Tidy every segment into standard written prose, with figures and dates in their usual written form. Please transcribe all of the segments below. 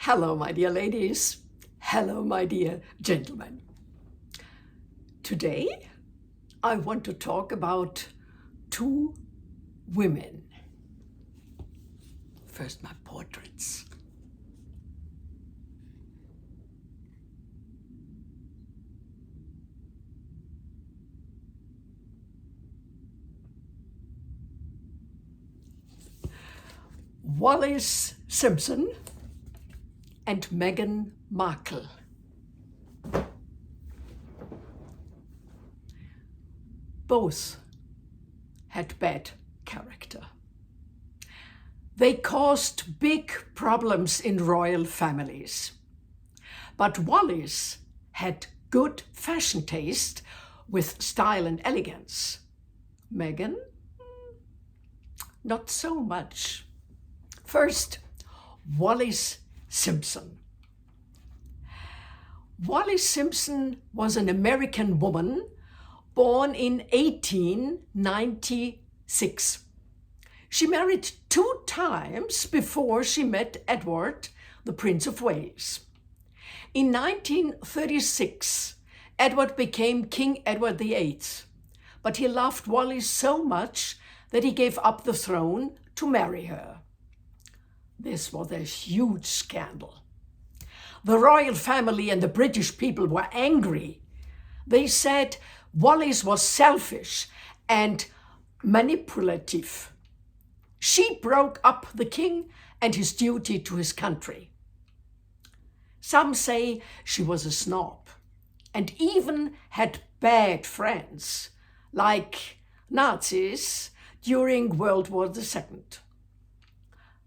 Hello, my dear ladies. Hello, my dear gentlemen. Today, I want to talk about two women. First, my portraits. Wallis Simpson and Meghan Markle. Both had bad character. They caused big problems in royal families. But Wallis had good fashion taste with style and elegance. Meghan, not so much. First, Wallis Simpson. Wallis Simpson was an American woman born in 1896. She married 2 times before she met Edward, the Prince of Wales. In 1936, Edward became King Edward VIII, but he loved Wallis so much that he gave up the throne to marry her. This was a huge scandal. The royal family and the British people were angry. They said Wallis was selfish and manipulative. She broke up the king and his duty to his country. Some say she was a snob and even had bad friends, like Nazis during World War II.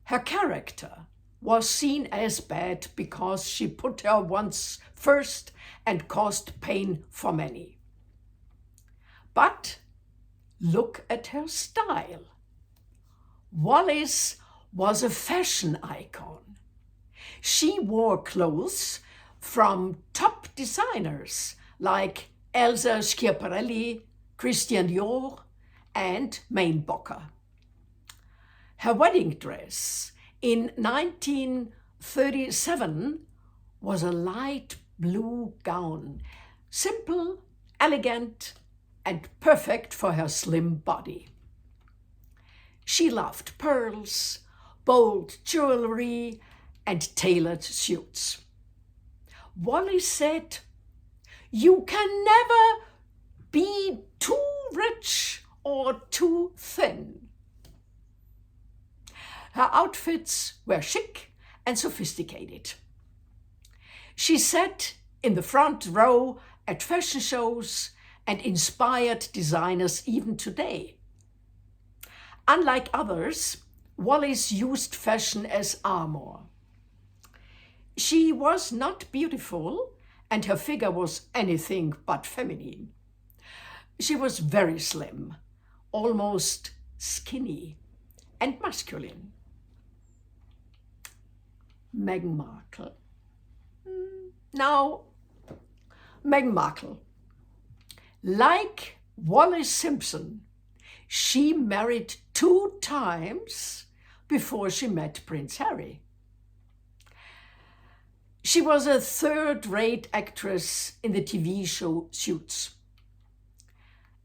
Her character was seen as bad because she put her wants first and caused pain for many. But look at her style. Wallis was a fashion icon. She wore clothes from top designers like Elsa Schiaparelli, Christian Dior, and Mainbocher. Her wedding dress in 1937 was a light blue gown, simple, elegant, and perfect for her slim body. She loved pearls, bold jewelry, and tailored suits. Wallis said, "You can never be too rich or too thin." Her outfits were chic and sophisticated. She sat in the front row at fashion shows and inspired designers even today. Unlike others, Wallis used fashion as armor. She was not beautiful, and her figure was anything but feminine. She was very slim, almost skinny, and masculine. Meghan Markle. Now, Meghan Markle, like Wallis Simpson, she married 2 times before she met Prince Harry. She was a third-rate actress in the TV show Suits.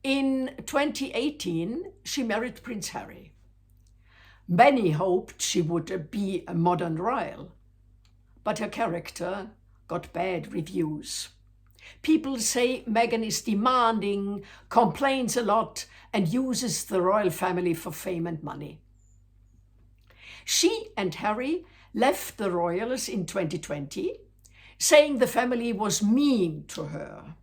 In 2018, she married Prince Harry. Many hoped she would be a modern royal, but her character got bad reviews. People say Meghan is demanding, complains a lot, and uses the royal family for fame and money. She and Harry left the royals in 2020, saying the family was mean to her.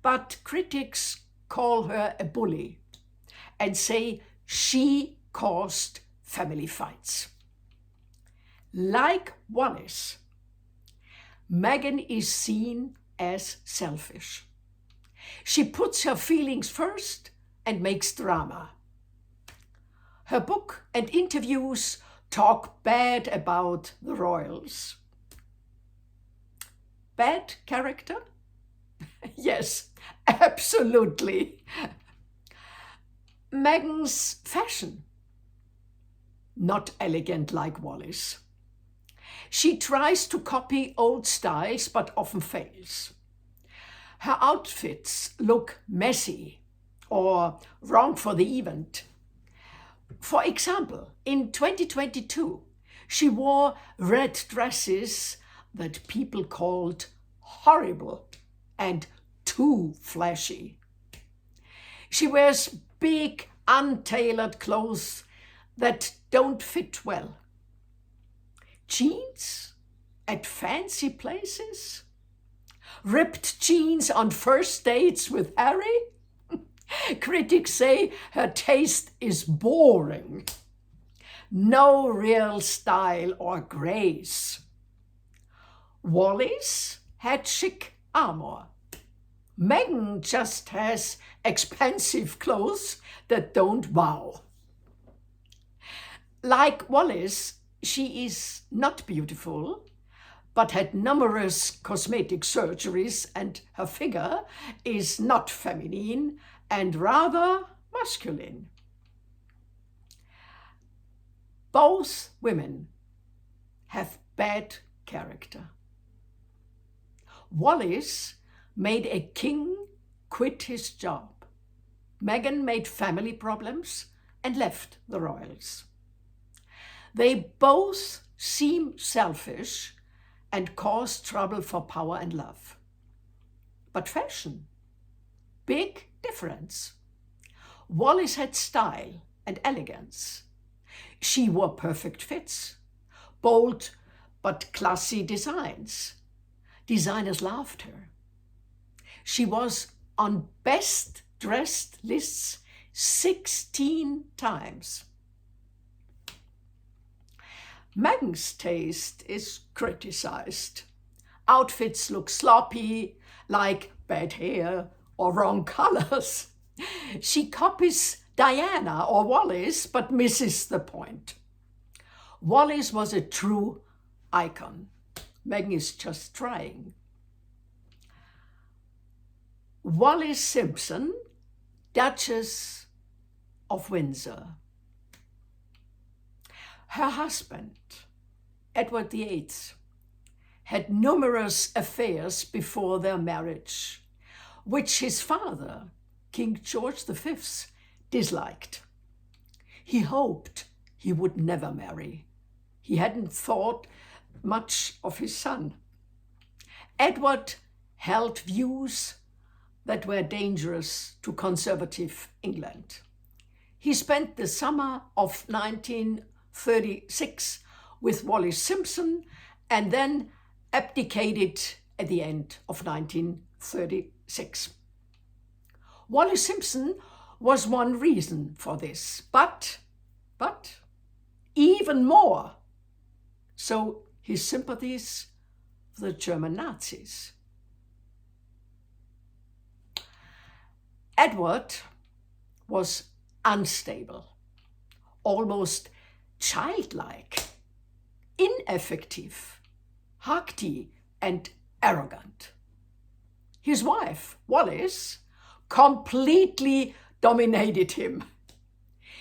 But critics call her a bully and say she caused family fights. Like Wallis, Meghan is seen as selfish. She puts her feelings first and makes drama. Her book and interviews talk bad about the royals. Bad character? Yes, absolutely. Meghan's fashion, not elegant like Wallis. She tries to copy old styles but often fails. Her outfits look messy or wrong for the event. For example, in 2022, she wore red dresses that people called horrible and too flashy. She wears big, untailored clothes that don't fit well. Jeans at fancy places? Ripped jeans on first dates with Harry? Critics say her taste is boring. No real style or grace. Wallis had chic armor. Meghan just has expensive clothes that don't wow. Like Wallis, she is not beautiful, but had numerous cosmetic surgeries, and her figure is not feminine and rather masculine. Both women have bad character. Wallis made a king quit his job. Meghan made family problems and left the royals. They both seem selfish and cause trouble for power and love. But fashion, big difference. Wallis had style and elegance. She wore perfect fits, bold but classy designs. Designers loved her. She was on best dressed lists 16 times. Meghan's taste is criticized. Outfits look sloppy, like bad hair or wrong colors. She copies Diana or Wallis, but misses the point. Wallis was a true icon. Meghan is just trying. Wallis Simpson, Duchess of Windsor. Her husband, Edward VIII, had numerous affairs before their marriage, which his father, King George V, disliked. He hoped he would never marry. He hadn't thought much of his son. Edward held views that were dangerous to conservative England. He spent the summer of 1936 with Wallis Simpson and then abdicated at the end of 1936. Wallis Simpson was one reason for this, but even more so his sympathies for the German Nazis. Edward was unstable, almost childlike, ineffective, haughty, and arrogant. His wife, Wallis, completely dominated him.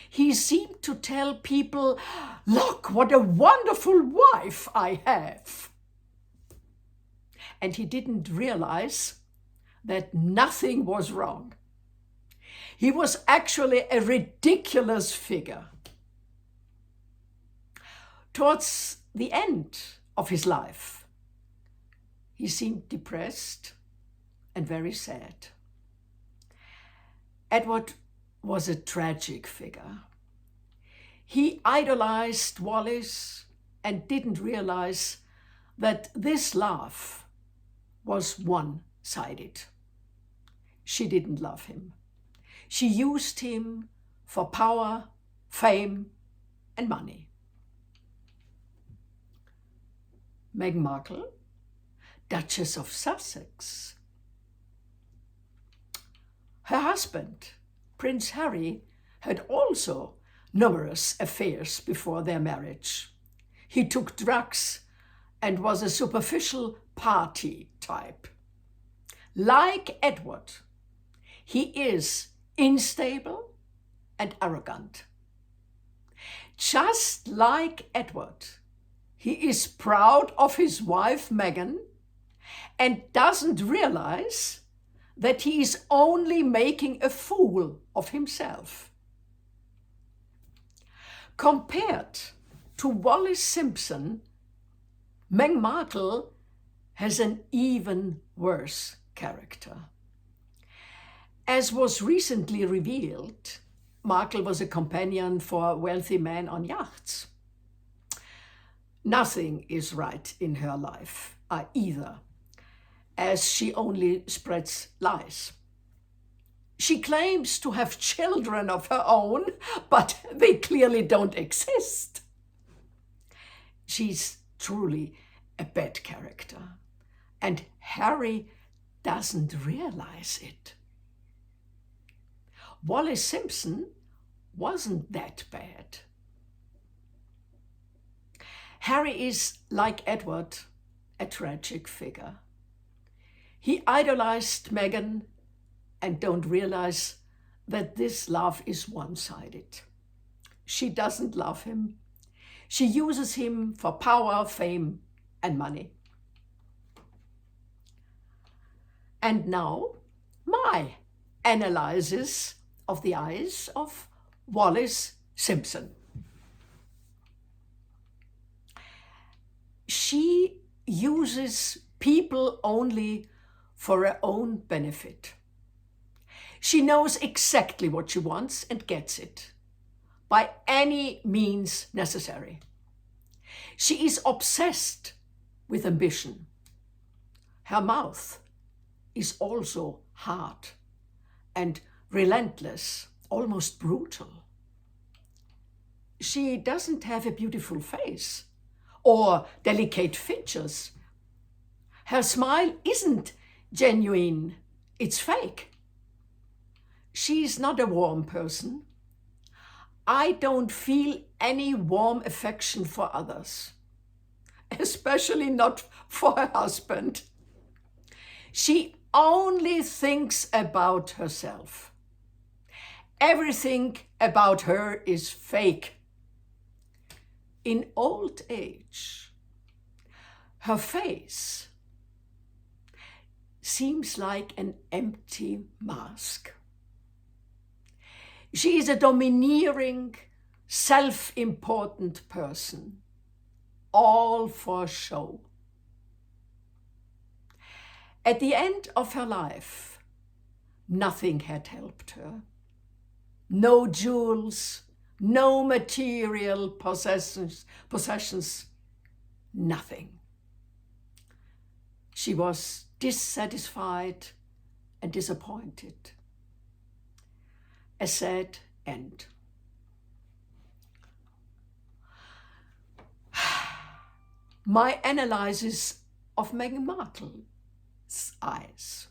He seemed to tell people, "Look, what a wonderful wife I have." And he didn't realize that nothing was wrong. He was actually a ridiculous figure. Towards the end of his life, he seemed depressed and very sad. Edward was a tragic figure. He idolized Wallis and didn't realize that this love was one-sided. She didn't love him. She used him for power, fame, and money. Meghan Markle, Duchess of Sussex. Her husband, Prince Harry, had also numerous affairs before their marriage. He took drugs and was a superficial party type. Like Edward, he is unstable and arrogant. Just like Edward, He is proud of his wife, Meghan, and doesn't realize that he is only making a fool of himself. Compared to Wallis Simpson, Meghan Markle has an even worse character. As was recently revealed, Markle was a companion for wealthy men on yachts. Nothing is right in her life either, as she only spreads lies. She claims to have children of her own, but they clearly don't exist. She's truly a bad character, and Harry doesn't realize it. Wallis Simpson wasn't that bad. Harry is, like Edward, a tragic figure. He idolized Meghan and don't realize that this love is one-sided. She doesn't love him. She uses him for power, fame, and money. And now, my analysis of the eyes of Wallis Simpson. She uses people only for her own benefit. She knows exactly what she wants and gets it, by any means necessary. She is obsessed with ambition. Her mouth is also hard and relentless, almost brutal. She doesn't have a beautiful face or delicate features. Her smile isn't genuine, it's fake. She's not a warm person. I don't feel any warm affection for others, especially not for her husband. She only thinks about herself. Everything about her is fake. In old age, her face seems like an empty mask. She is a domineering, self-important person, all for show. At the end of her life, nothing had helped her. No jewels, no material possessions, nothing. She was dissatisfied and disappointed. A sad end. My analysis of Meghan Markle's eyes.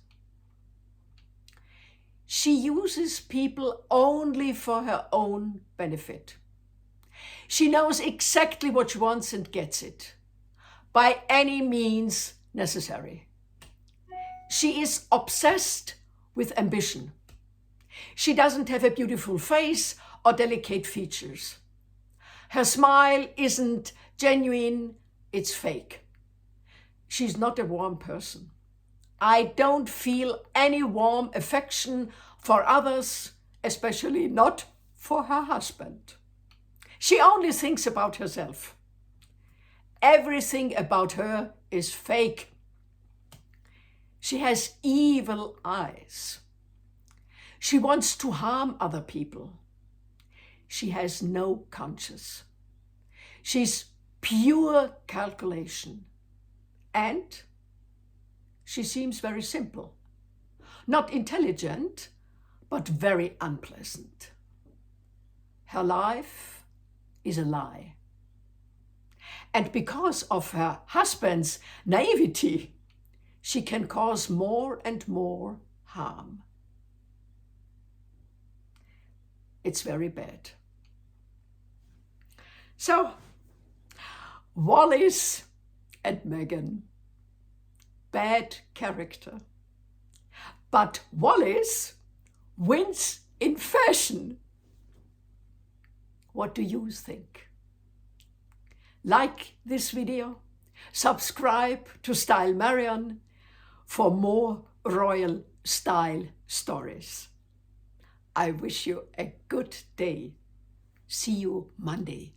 She uses people only for her own benefit. She knows exactly what she wants and gets it, by any means necessary. She is obsessed with ambition. She doesn't have a beautiful face or delicate features. Her smile isn't genuine, it's fake. She's not a warm person. I don't feel any warm affection for others, especially not for her husband. She only thinks about herself. Everything about her is fake. She has evil eyes. She wants to harm other people. She has no conscience. She's pure calculation. And she seems very simple. Not intelligent, but very unpleasant. Her life is a lie. And because of her husband's naivety, she can cause more and more harm. It's very bad. So, Wallis and Meghan, bad character. But Wallis wins in fashion. What do you think? like this video, subscribe to Style Marion for more royal style stories. I wish you a good day. See you Monday.